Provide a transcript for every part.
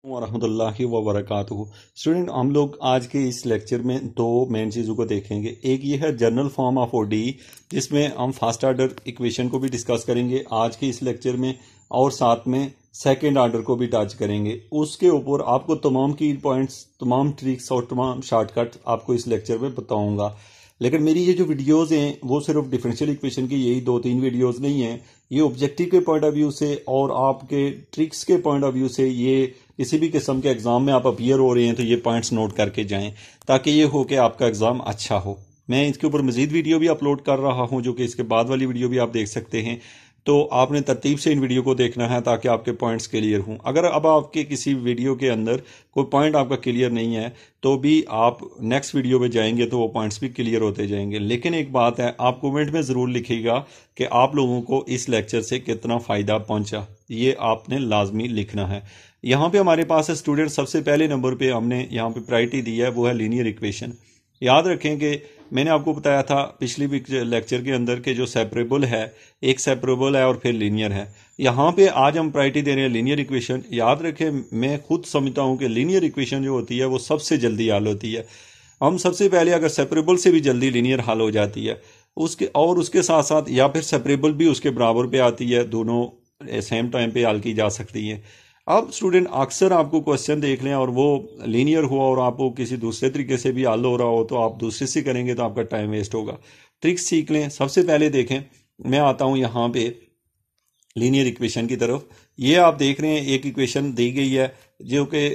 वरहमतुल्लाहि वबरकातुहू। स्टूडेंट, हम लोग आज के इस लेक्चर में दो मेन चीज़ों को देखेंगे। एक ये है जनरल फॉर्म ऑफ ओडी, जिसमें हम फर्स्ट ऑर्डर इक्वेशन को भी डिस्कस करेंगे आज के इस लेक्चर में, और साथ में सेकेंड ऑर्डर को भी टच करेंगे। उसके ऊपर आपको तमाम की पॉइंट्स, तमाम ट्रिक्स और तमाम शॉर्टकट आपको इस लेक्चर में बताऊंगा। लेकिन मेरी ये जो वीडियोस हैं वो सिर्फ डिफरेंशियल इक्वेशन की यही 2-3 वीडियोस नहीं हैं। ये ऑब्जेक्टिव के पॉइंट ऑफ व्यू से और आपके ट्रिक्स के पॉइंट ऑफ व्यू से, ये किसी भी किस्म के एग्जाम में आप अपीयर हो रहे हैं तो ये पॉइंट्स नोट करके जाएं, ताकि ये हो कि आपका एग्जाम अच्छा हो। मैं इसके ऊपर मजीद वीडियो भी अपलोड कर रहा हूं, जो कि इसके बाद वाली वीडियो भी आप देख सकते हैं। तो आपने तरतीब से इन वीडियो को देखना है ताकि आपके पॉइंट्स क्लियर हों। अगर अब आपके किसी वीडियो के अंदर कोई पॉइंट आपका क्लियर नहीं है तो भी आप नेक्स्ट वीडियो में जाएंगे तो वो पॉइंट्स भी क्लियर होते जाएंगे। लेकिन एक बात है, आप कमेंट में ज़रूर लिखिएगा कि आप लोगों को इस लेक्चर से कितना फ़ायदा पहुंचा। ये आपने लाजमी लिखना है। यहाँ पे हमारे पास है स्टूडेंट, सबसे पहले नंबर पे हमने यहाँ पे प्रायोरिटी दी है, वो है लीनियर इक्वेशन। याद रखें कि मैंने आपको बताया था पिछली लेक्चर के अंदर के जो सेपरेबल है, एक सेपरेबल है और फिर लीनियर है। यहाँ पे आज हम प्रायोरिटी दे रहे हैं लीनियर इक्वेशन। याद रखें, मैं खुद समझता हूँ कि लीनियर इक्वेशन जो होती है वो सबसे जल्दी हल होती है। हम सबसे पहले अगर सेपरेबल से भी जल्दी लीनियर हल हो जाती है, उसके साथ साथ या फिर सेपरेबल भी उसके बराबर पे आती है, दोनों सेम टाइम पे हल की जा सकती हैं। अब स्टूडेंट, अक्सर आपको क्वेश्चन देख लें और वो लीनियर हुआ और आपको किसी दूसरे तरीके से भी हल हो रहा हो तो आप दूसरे से करेंगे तो आपका टाइम वेस्ट होगा। ट्रिक्स सीख लें। सबसे पहले देखें, मैं आता हूं यहाँ पे लीनियर इक्वेशन की तरफ। ये आप देख रहे हैं एक इक्वेशन दी गई है जो कि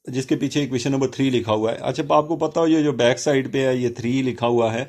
जिसके पीछे इक्वेशन नंबर 3 लिखा हुआ है। अच्छा, आपको पता हो ये जो बैक साइड पे है ये 3 लिखा हुआ है।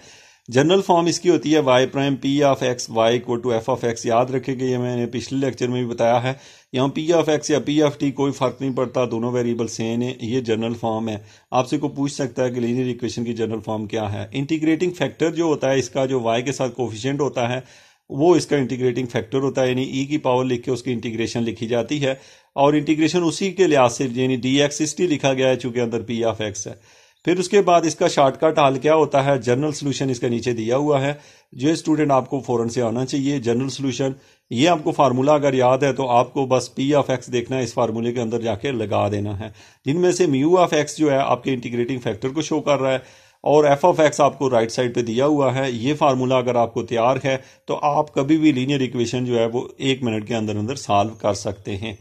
जनरल फॉर्म इसकी होती है y prime p of x y equal to f of x. याद रखें, ये मैंने पिछले लेक्चर में भी बताया है। यहाँ पी ऑफ एक्स या पी ऑफ टी कोई फर्क नहीं पड़ता, दोनों वेरिएबल सेम है। ये जनरल फॉर्म है। आपसे को पूछ सकता है कि लीनियर इक्वेशन की जनरल फॉर्म क्या है। इंटीग्रेटिंग फैक्टर जो होता है इसका, जो वाई के साथ कोफिशिएंट होता है, वो इसका इंटीग्रेटिंग फैक्टर होता है, यानी ई की पावर लिख के उसकी इंटीग्रेशन लिखी जाती है। और इंटीग्रेशन उसी के लिहाज से यानी डी एक्स इस टी लिखा गया है चूंकि अंदर पी ऑफ एक्स है। फिर उसके बाद इसका शॉर्टकट हल क्या होता है, जनरल सोल्यूशन इसका नीचे दिया हुआ है, जो स्टूडेंट आपको फौरन से आना चाहिए। जनरल सोल्यूशन, ये आपको फार्मूला अगर याद है तो आपको बस पी ऑफ एक्स देखना है, इस फार्मूले के अंदर जाके लगा देना है, जिनमें से म्यू ऑफ एक्स जो है आपके इंटीग्रेटिंग फैक्टर को शो कर रहा है और एफ ऑफ एक्स आपको राइट साइड पे दिया हुआ है। ये फार्मूला अगर आपको तैयार है तो आप कभी भी लीनियर इक्वेशन जो है वो 1 मिनट के अंदर अंदर सॉल्व कर सकते हैं।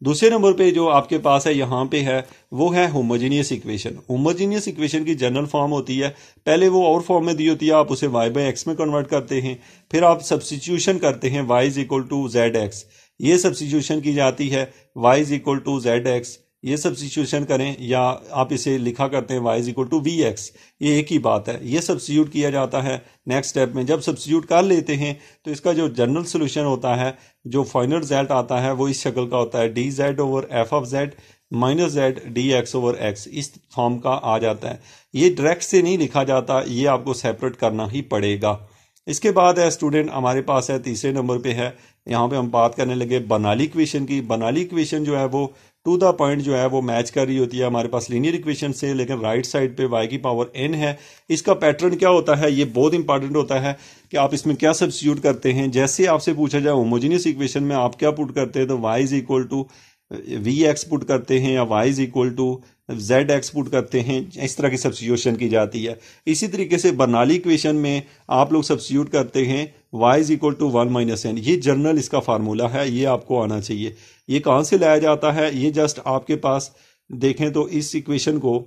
दूसरे नंबर पे जो आपके पास है यहाँ पे है, वो है होमोजीनियस इक्वेशन। होमोजीनियस इक्वेशन की जनरल फॉर्म होती है, पहले वो और फॉर्म में दी होती है, आप उसे y बाई एक्स में कन्वर्ट करते हैं, फिर आप सब्स्टिट्यूशन करते हैं y is equal to z x. ये सब्स्टिट्यूशन की जाती है y is equal to z x, ये सब्स्टिट्यूशन करें, या आप इसे लिखा करते हैं y is equal to v x. ये एक ही बात है, ये सब्स्टिट्यूट किया जाता है नेक्स्ट स्टेप में। जब सब्स्टिट्यूट कर लेते हैं तो इसका जो जनरल सोल्यूशन होता है, जो फाइनल रिजल्ट आता है, वो इस शक्ल का होता है, D Z over F of Z minus Z D x over x, इस फॉर्म का आ जाता है। ये डायरेक्ट से नहीं लिखा जाता, ये आपको सेपरेट करना ही पड़ेगा। इसके बाद है स्टूडेंट, हमारे पास है तीसरे नंबर पे है, यहाँ पे हम बात करने लगे बर्नौली इक्वेशन की। बर्नौली इक्वेशन जो है वो टू द पॉइंट जो है वो मैच कर रही होती है हमारे पास लीनियर इक्वेशन से, लेकिन राइट साइड पे y की पावर n है। इसका पैटर्न क्या होता है, ये बहुत इंपॉर्टेंट होता है कि आप इसमें क्या सब्स्टिट्यूट करते हैं। जैसे आपसे पूछा जाए होमोजेनियस इक्वेशन में आप क्या पुट करते हैं, तो y is equal to v x put करते हैं या y is equal to z x put करते हैं। इस तरह की सब्स्टिट्यूशन की जाती है। इसी तरीके से बर्नौली इक्वेशन में आप लोग सब्स्टिट्यूट करते हैं y is equal to 1 minus n। ये जनरल इसका फार्मूला है, ये आपको आना चाहिए। ये कहाँ से लाया जाता है, ये जस्ट आपके पास देखें तो इस इक्वेशन को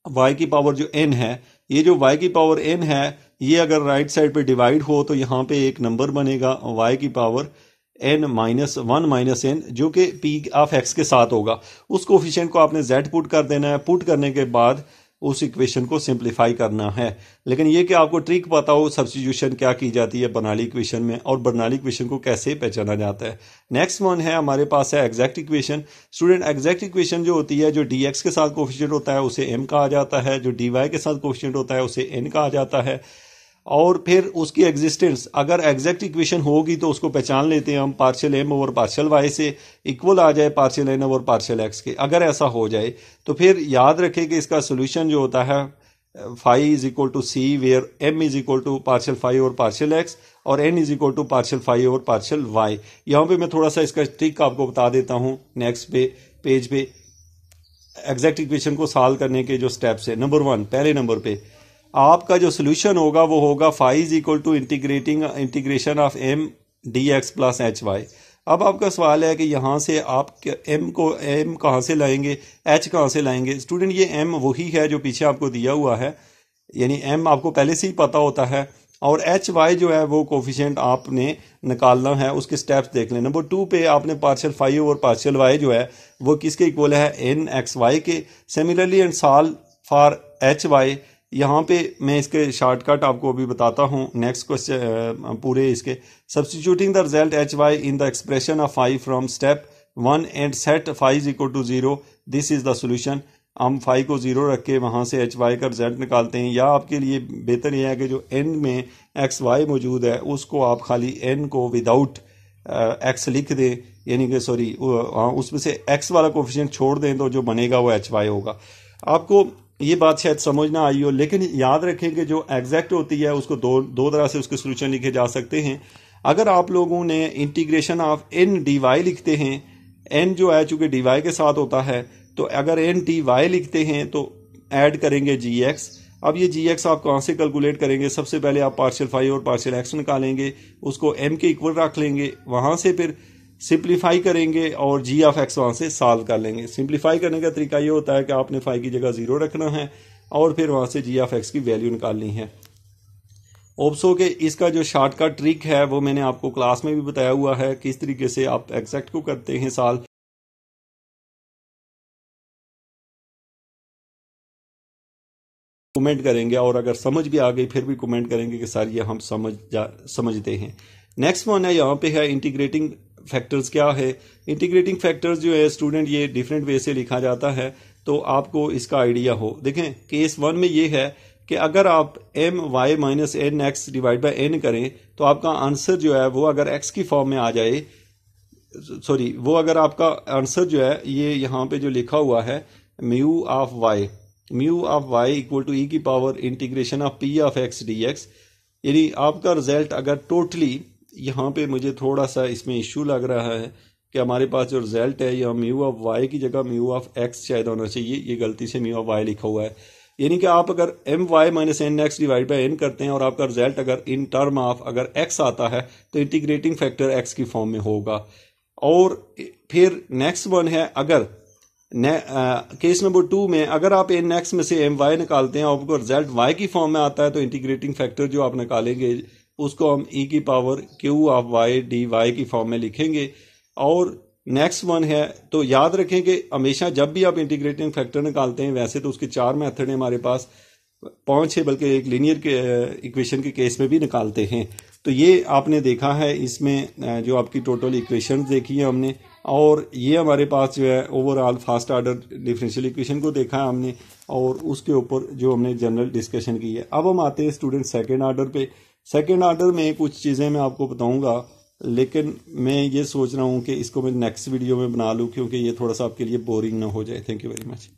y की पावर जो n है, ये जो y की पावर n है, ये अगर राइट साइड पे डिवाइड हो तो यहाँ पे एक नंबर बनेगा y की power n minus 1 minus n, जो कि p ऑफ x के साथ होगा। उस कोफिशिएंट को आपने z पुट कर देना है। पुट करने के बाद उस इक्वेशन को सिंप्लीफाई करना है। लेकिन ये कि आपको ट्रिक पता हो सब्स्टिट्यूशन क्या की जाती है बर्नौली इक्वेशन में, और बर्नौली इक्वेशन को कैसे पहचाना जाता है। नेक्स्ट वन है हमारे पास है exact equation. Student, exact equation जो होती है, जो डी एक्स के साथ कोफिशिएंट होता है उसे m कहा जाता है, जो डी वाई के साथ कोफिशिएंट होता है उसे n कहा जाता है। और फिर उसकी एग्जिस्टेंस, अगर एग्जैक्ट इक्वेशन होगी तो उसको पहचान लेते हैं हम partial m over partial y से इक्वल आ जाए partial n over partial x के। अगर ऐसा हो जाए तो फिर याद रखें कि इसका सोल्यूशन जो होता है phi is equal to c, where m is equal to partial phi over partial x और n is equal to partial phi over partial y। यहाँ पे मैं थोड़ा सा इसका ट्रिक आपको बता देता हूँ नेक्स्ट पे पेज पे एग्जैक्ट इक्वेशन को सॉल्व करने के जो स्टेप्स है। नंबर 1, पहले नंबर पे आपका जो सोल्यूशन होगा वो होगा phi is equal to integration of m d x plus h y. अब आपका सवाल है कि यहाँ से आप एम कहाँ से लाएंगे, एच कहाँ से लाएंगे। स्टूडेंट ये एम वही है जो पीछे आपको दिया हुआ है, यानी एम आपको पहले से ही पता होता है, और एच वाई जो है वो कोफिशिएंट आपने निकालना है। उसके स्टेप्स देख लें। नंबर 2 पे आपने पार्शियल फाई और पार्शियल वाई जो है वो किसके इक्वल है, एन एक्स वाई के। Similarly and solve for h y, यहाँ पे मैं इसके शॉर्टकट आपको अभी बताता हूँ नेक्स्ट क्वेश्चन पूरे इसके। Substituting the result h y in the expression of phi from step 1 and set phi is equal to 0, this is the solution. हम फाई को 0 रख के वहाँ से एच वाई का रिजल्ट निकालते हैं। या आपके लिए बेहतर यह है कि जो एन में एक्स वाई मौजूद है उसको आप खाली एन को विदाउट एक्स लिख दें, यानी कि सॉरी उसमें से एक्स वाला कोफिशिएंट छोड़ दें, तो जो बनेगा वो एच वाई होगा। आपको ये बात शायद समझ ना आई हो, लेकिन याद रखें कि जो एग्जैक्ट होती है उसको दो तरह से उसके सोल्यूशन लिखे जा सकते हैं। अगर आप लोगों ने integration of n d y लिखते हैं, एन जो है चूंकि डी वाई के साथ होता है, तो अगर एन डी वाई लिखते हैं तो ऐड करेंगे जी एक्स। अब ये जी एक्स आप कहाँ से कैलकुलेट करेंगे, सबसे पहले आप पार्शियल फाई और पार्शियल एक्स निकालेंगे, उसको एम के इक्वल रख लेंगे, वहाँ से फिर सिंप्लीफाई करेंगे और जी ऑफ एक्स वहाँ से सॉल्व कर लेंगे। सिंप्लीफाई करने का तरीका ये होता है कि आपने फाई की जगह 0 रखना है और फिर वहाँ से जी ऑफ एक्स की वैल्यू निकालनी है। ओप्सो के इसका जो शॉर्टकट ट्रिक है वो मैंने आपको क्लास में भी बताया हुआ है, किस तरीके से आप एग्जैक्ट को करते हैं सॉल्व। कमेंट करेंगे और अगर समझ भी आ गई फिर भी कमेंट करेंगे कि सर ये हम समझते हैं। नेक्स्ट वन है, यहाँ पे है इंटीग्रेटिंग फैक्टर्स। क्या है इंटीग्रेटिंग फैक्टर्स जो है स्टूडेंट, ये डिफरेंट वे से लिखा जाता है, तो आपको इसका आइडिया हो। देखें केस 1 में ये है कि अगर आप m y minus n x divide by n करें तो आपका आंसर जो है वो अगर एक्स की फॉर्म में आ जाए, सॉरी वो अगर आपका आंसर जो है ये यहाँ पे जो लिखा हुआ है mu of Y equal to E की power integration of P of X D X, यानी आपका रिजल्ट अगर टोटली, यहाँ पे मुझे थोड़ा सा इसमें इश्यू लग रहा है कि हमारे पास जो रिजल्ट है यहाँ म्यू ऑफ वाई की जगह म्यू ऑफ एक्स शायद होना चाहिए, ये गलती से म्यू ऑफ वाई लिखा हुआ है। यानी कि आप अगर m y minus n x divide by n करते हैं और आपका रिजल्ट अगर इन टर्म ऑफ अगर एक्स आता है तो इंटीग्रेटिंग फैक्टर एक्स की फॉर्म में होगा। और फिर नेक्स्ट वन है, अगर केस नंबर 2 में अगर आप एन एक्स में से एम वाई निकालते हैं और आपको रिजल्ट वाई की फॉर्म में आता है तो इंटीग्रेटिंग फैक्टर जो आप निकालेंगे उसको हम ई की power q of y d y की फॉर्म में लिखेंगे। और नेक्स्ट वन है, तो याद रखें कि हमेशा जब भी आप इंटीग्रेटिंग फैक्टर निकालते हैं, वैसे तो उसके 4 मेथड हैं हमारे पास, 5 है, बल्कि एक लीनियर के इक्वेशन के केस में भी निकालते हैं। तो ये आपने देखा है, इसमें जो आपकी टोटल इक्वेशन देखी है हमने, और ये हमारे पास जो है overall first order differential equation को देखा है हमने, और उसके ऊपर जो हमने जनरल डिस्कशन की है। अब हम आते हैं स्टूडेंट सेकेंड ऑर्डर पे। सेकेंड ऑर्डर में कुछ चीज़ें मैं आपको बताऊंगा, लेकिन मैं ये सोच रहा हूँ कि इसको मैं नेक्स्ट वीडियो में बना लूँ, क्योंकि ये थोड़ा सा आपके लिए बोरिंग ना हो जाए। Thank you very much.